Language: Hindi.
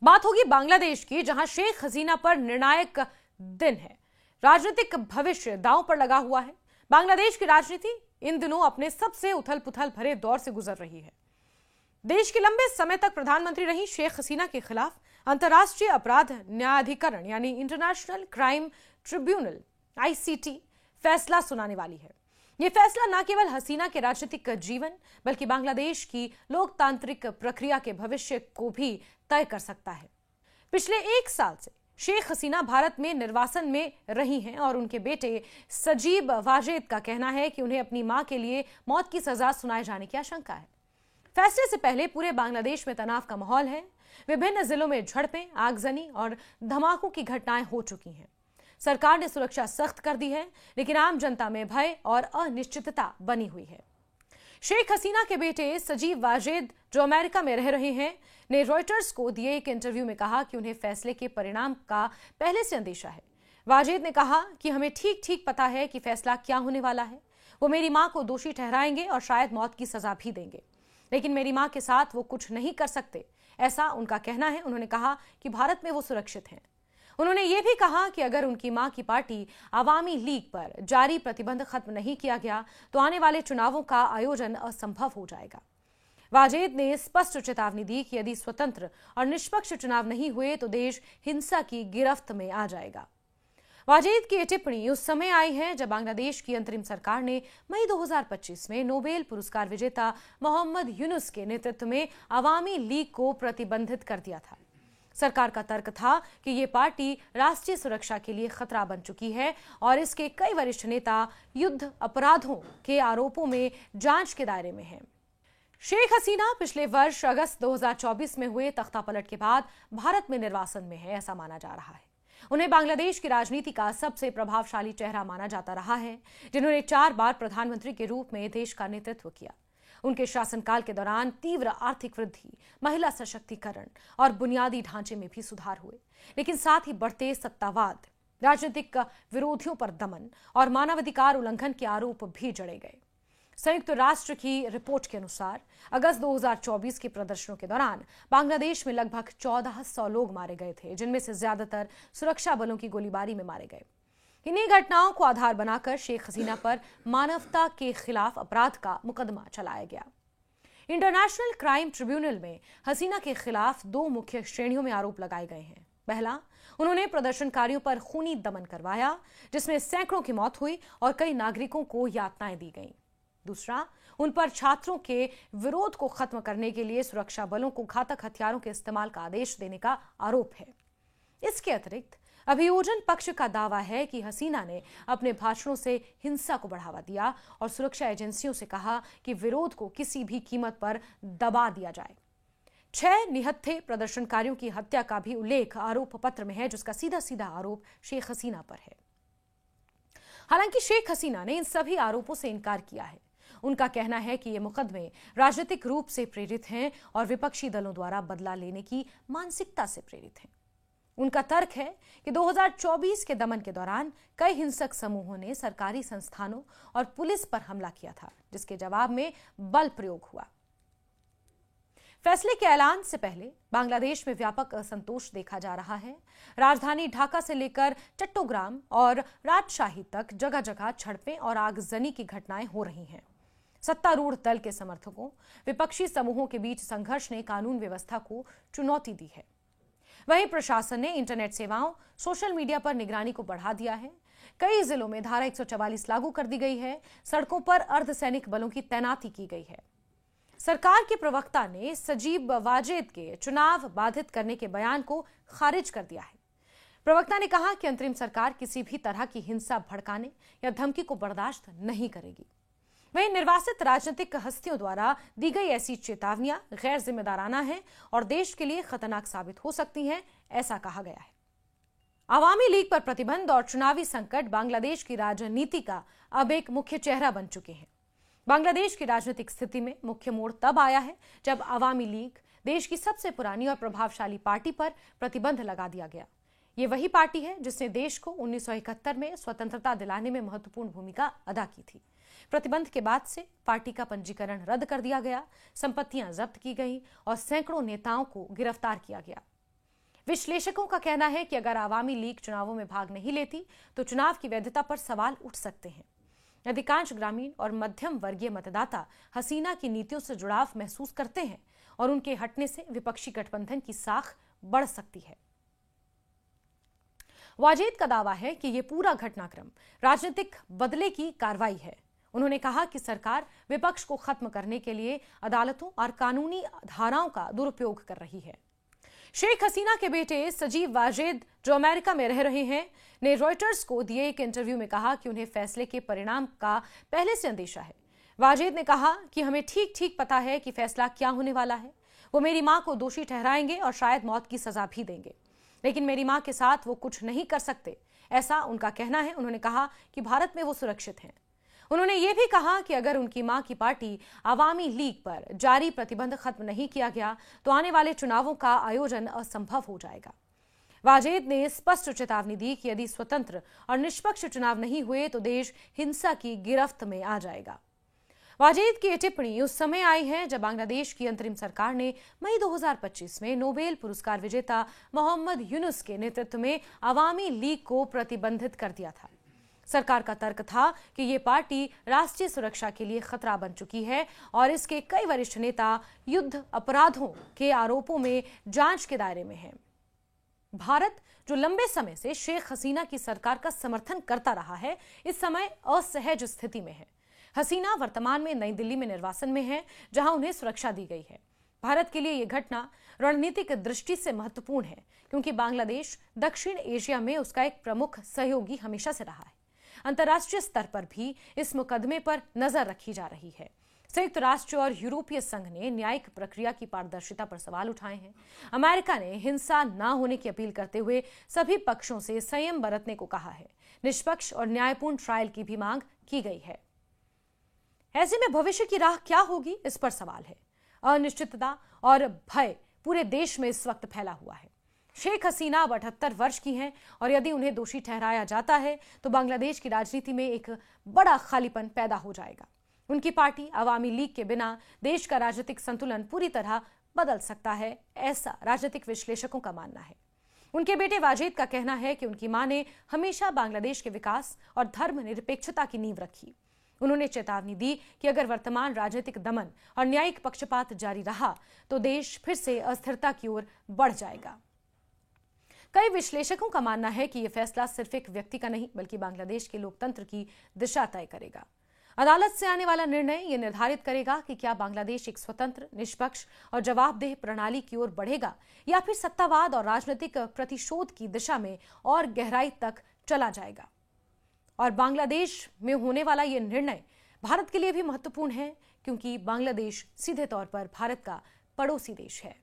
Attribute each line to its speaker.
Speaker 1: बात होगी बांग्लादेश की, जहां शेख हसीना पर निर्णायक दिन है। राजनीतिक भविष्य दांव पर लगा हुआ है। बांग्लादेश की राजनीति इन दिनों अपने सबसे उथल पुथल भरे दौर से गुजर रही है। देश की लंबे समय तक प्रधानमंत्री रही शेख हसीना के खिलाफ अंतर्राष्ट्रीय अपराध न्यायाधिकरण यानी इंटरनेशनल क्राइम ट्रिब्यूनल (ICT) फैसला सुनाने वाली है। यह फैसला न केवल हसीना के राजनीतिक जीवन बल्कि बांग्लादेश की लोकतांत्रिक प्रक्रिया के भविष्य को भी तय कर सकता है। पिछले 1 साल से शेख हसीना भारत में निर्वासन में रही हैं और उनके बेटे सजीब वाजेद का कहना है कि उन्हें अपनी मां के लिए मौत की सजा सुनाए जाने की आशंका है। फैसले से पहले पूरे बांग्लादेश में तनाव का माहौल है। विभिन्न जिलों में झड़पें, आगजनी और धमाकों की घटनाएं हो चुकी हैं। सरकार ने सुरक्षा सख्त कर दी है, लेकिन आम जनता में भय और अनिश्चितता बनी हुई है। शेख हसीना के बेटे सजीब वाजेद, जो अमेरिका में रह रहे हैं, ने रॉयटर्स को दिए एक इंटरव्यू में कहा कि उन्हें फैसले के परिणाम का पहले से अंदेशा है। वाजेद ने कहा कि हमें ठीक ठीक पता है कि फैसला क्या होने वाला है। वो मेरी मां को दोषी ठहराएंगे और शायद मौत की सजा भी देंगे, लेकिन मेरी मां के साथ वो कुछ नहीं कर सकते, ऐसा उनका कहना है। उन्होंने कहा कि भारत में वो सुरक्षित हैं। उन्होंने ये भी कहा कि अगर उनकी मां की पार्टी आवामी लीग पर जारी प्रतिबंध खत्म नहीं किया गया तो आने वाले चुनावों का आयोजन असंभव हो जाएगा। वाजेद ने स्पष्ट चेतावनी दी कि यदि स्वतंत्र और निष्पक्ष चुनाव नहीं हुए तो देश हिंसा की गिरफ्त में आ जाएगा। वाजेद की ये टिप्पणी उस समय आई है जब बांग्लादेश की अंतरिम सरकार ने मई 2025 में नोबेल पुरस्कार विजेता मोहम्मद यूनुस के नेतृत्व में आवामी लीग को प्रतिबंधित कर दिया था। सरकार का तर्क था कि ये पार्टी राष्ट्रीय सुरक्षा के लिए खतरा बन चुकी है और इसके कई वरिष्ठ नेता युद्ध अपराधों के आरोपों में जांच के दायरे में हैं। शेख हसीना पिछले वर्ष अगस्त 2024 में हुए तख्तापलट के बाद भारत में निर्वासन में है, ऐसा माना जा रहा है। उन्हें बांग्लादेश की राजनीति का सबसे प्रभावशाली चेहरा माना जाता रहा है, जिन्होंने 4 बार प्रधानमंत्री के रूप में देश का नेतृत्व किया। उनके शासनकाल के दौरान तीव्र आर्थिक वृद्धि, महिला सशक्तिकरण और बुनियादी ढांचे में भी सुधार हुए, लेकिन साथ ही बढ़ते सत्तावाद, राजनीतिक विरोधियों पर दमन और मानवाधिकार उल्लंघन के आरोप भी जड़े गए। संयुक्त राष्ट्र की रिपोर्ट के अनुसार अगस्त 2024 के प्रदर्शनों के दौरान बांग्लादेश में लगभग 1400 लोग मारे गए थे, जिनमें से ज्यादातर सुरक्षा बलों की गोलीबारी में मारे गए। इन्हीं घटनाओं को आधार बनाकर शेख हसीना पर मानवता के खिलाफ अपराध का मुकदमा चलाया गया। इंटरनेशनल क्राइम ट्रिब्यूनल में हसीना के खिलाफ 2 मुख्य श्रेणियों में आरोप लगाए गए हैं। पहला, उन्होंने प्रदर्शनकारियों पर खूनी दमन करवाया, जिसमें सैकड़ों की मौत हुई और कई नागरिकों को यातनाएं दी गईं। दूसरा, उन पर छात्रों के विरोध को खत्म करने के लिए सुरक्षा बलों को घातक हथियारों के इस्तेमाल का आदेश देने का आरोप है। इसके अतिरिक्त अभियोजन पक्ष का दावा है कि हसीना ने अपने भाषणों से हिंसा को बढ़ावा दिया और सुरक्षा एजेंसियों से कहा कि विरोध को किसी भी कीमत पर दबा दिया जाए। 6 निहत्थे प्रदर्शनकारियों की हत्या का भी उल्लेख आरोप पत्र में है, जिसका सीधा सीधा आरोप शेख हसीना पर है। हालांकि शेख हसीना ने इन सभी आरोपों से इनकार किया है। उनका कहना है कि ये मुकदमे राजनीतिक रूप से प्रेरित हैं और विपक्षी दलों द्वारा बदला लेने की मानसिकता से प्रेरित हैं। उनका तर्क है कि 2024 के दमन के दौरान कई हिंसक समूहों ने सरकारी संस्थानों और पुलिस पर हमला किया था, जिसके जवाब में बल प्रयोग हुआ। फैसले के ऐलान से पहले बांग्लादेश में व्यापक असंतोष देखा जा रहा है। राजधानी ढाका से लेकर चट्टोग्राम और राजशाही तक जगह जगह झड़पें और आगजनी की घटनाएं हो रही हैं। सत्तारूढ़ दल के समर्थकों, विपक्षी समूहों के बीच संघर्ष ने कानून व्यवस्था को चुनौती दी है। वहीं प्रशासन ने इंटरनेट सेवाओं, सोशल मीडिया पर निगरानी को बढ़ा दिया है। कई जिलों में धारा 144 लागू कर दी गई है। सड़कों पर अर्धसैनिक बलों की तैनाती की गई है। सरकार के प्रवक्ता ने सजीब वाजेद के चुनाव बाधित करने के बयान को खारिज कर दिया है। प्रवक्ता ने कहा कि अंतरिम सरकार किसी भी तरह की हिंसा भड़काने या धमकी को बर्दाश्त नहीं करेगी। वहीं निर्वासित राजनीतिक हस्तियों द्वारा दी गई ऐसी चेतावनियां गैर जिम्मेदाराना हैं और देश के लिए खतरनाक साबित हो सकती हैं, ऐसा कहा गया है। आवामी लीग पर प्रतिबंध और चुनावी संकट बांग्लादेश की राजनीति का अब एक मुख्य चेहरा बन चुके हैं। बांग्लादेश की राजनीतिक स्थिति में मुख्य मोड़ तब आया है जब आवामी लीग, देश की सबसे पुरानी और प्रभावशाली पार्टी, पर प्रतिबंध लगा दिया गया। ये वही पार्टी है जिसने देश को 1971 में स्वतंत्रता दिलाने में महत्वपूर्ण भूमिका अदा की थी। प्रतिबंध के बाद से पार्टी का पंजीकरण रद्द कर दिया गया, संपत्तियां जब्त की गई और सैकड़ों नेताओं को गिरफ्तार किया गया। विश्लेषकों का कहना है कि अगर आवामी लीग चुनावों में भाग नहीं लेती तो चुनाव की वैधता पर सवाल उठ सकते हैं। अधिकांश ग्रामीण और मध्यम वर्गीय मतदाता हसीना की नीतियों से जुड़ाव महसूस करते हैं और उनके हटने से विपक्षी गठबंधन की साख बढ़ सकती है। वाजेद का दावा है कि यह पूरा घटनाक्रम राजनीतिक बदले की कार्रवाई है। उन्होंने कहा कि सरकार विपक्ष को खत्म करने के लिए अदालतों और कानूनी धाराओं का दुरुपयोग कर रही है। शेख हसीना के बेटे सजीव वाजेद, जो अमेरिका में रह रहे हैं, ने रॉयटर्स को दिए एक इंटरव्यू में कहा कि उन्हें फैसले के परिणाम का पहले से अंदेशा है। वाजेद ने कहा कि हमें ठीक ठीक पता है कि फैसला क्या होने वाला है। वो मेरी मां को दोषी ठहराएंगे और शायद मौत की सजा भी देंगे, लेकिन मेरी मां के साथ वो कुछ नहीं कर सकते, ऐसा उनका कहना है। उन्होंने कहा कि भारत में वो सुरक्षित हैं। उन्होंने ये भी कहा कि अगर उनकी मां की पार्टी आवामी लीग पर जारी प्रतिबंध खत्म नहीं किया गया तो आने वाले चुनावों का आयोजन असंभव हो जाएगा। वाजेद ने स्पष्ट चेतावनी दी कि यदि स्वतंत्र और निष्पक्ष चुनाव नहीं हुए तो देश हिंसा की गिरफ्त में आ जाएगा। वाजेद की यह टिप्पणी उस समय आई है जब बांग्लादेश की अंतरिम सरकार ने मई 2025 में नोबेल पुरस्कार विजेता मोहम्मद यूनुस के नेतृत्व में आवामी लीग को प्रतिबंधित कर दिया था। सरकार का तर्क था कि ये पार्टी राष्ट्रीय सुरक्षा के लिए खतरा बन चुकी है और इसके कई वरिष्ठ नेता युद्ध अपराधों के आरोपों में जांच के दायरे में हैं। भारत, जो लंबे समय से शेख हसीना की सरकार का समर्थन करता रहा है, इस समय असहज स्थिति में है। हसीना वर्तमान में नई दिल्ली में निर्वासन में है, जहां उन्हें सुरक्षा दी गई है। भारत के लिए यह घटना रणनीतिक दृष्टि से महत्वपूर्ण है, क्योंकि बांग्लादेश दक्षिण एशिया में उसका एक प्रमुख सहयोगी हमेशा से रहा है। अंतर्राष्ट्रीय स्तर पर भी इस मुकदमे पर नजर रखी जा रही है। संयुक्त राष्ट्र और यूरोपीय संघ ने न्यायिक प्रक्रिया की पारदर्शिता पर सवाल उठाए हैं। अमेरिका ने हिंसा न होने की अपील करते हुए सभी पक्षों से संयम बरतने को कहा है। निष्पक्ष और न्यायपूर्ण ट्रायल की भी मांग की गई है। ऐसे में भविष्य की राह क्या होगी, इस पर सवाल है। अनिश्चितता और भय पूरे देश में इस वक्त फैला हुआ है। शेख हसीना अब 78 वर्ष की हैं और यदि उन्हें दोषी ठहराया जाता है तो बांग्लादेश की राजनीति में एक बड़ा खालीपन पैदा हो जाएगा। उनकी पार्टी आवामी लीग के बिना देश का राजनीतिक संतुलन पूरी तरह बदल सकता है, ऐसा राजनीतिक विश्लेषकों का मानना है। उनके बेटे वाजेद का कहना है कि उनकी मां ने हमेशा बांग्लादेश के विकास और धर्मनिरपेक्षता की नींव रखी। उन्होंने चेतावनी दी कि अगर वर्तमान राजनीतिक दमन और न्यायिक पक्षपात जारी रहा तो देश फिर से अस्थिरता की ओर बढ़ जाएगा। कई विश्लेषकों का मानना है कि यह फैसला सिर्फ एक व्यक्ति का नहीं बल्कि बांग्लादेश के लोकतंत्र की दिशा तय करेगा। अदालत से आने वाला निर्णय यह निर्धारित करेगा कि क्या बांग्लादेश एक स्वतंत्र, निष्पक्ष और जवाबदेह प्रणाली की ओर बढ़ेगा या फिर सत्तावाद और राजनीतिक प्रतिशोध की दिशा में और गहराई तक चला जाएगा। और बांग्लादेश में होने वाला यह निर्णय भारत के लिए भी महत्वपूर्ण है, क्योंकि बांग्लादेश सीधे तौर पर भारत का पड़ोसी देश है।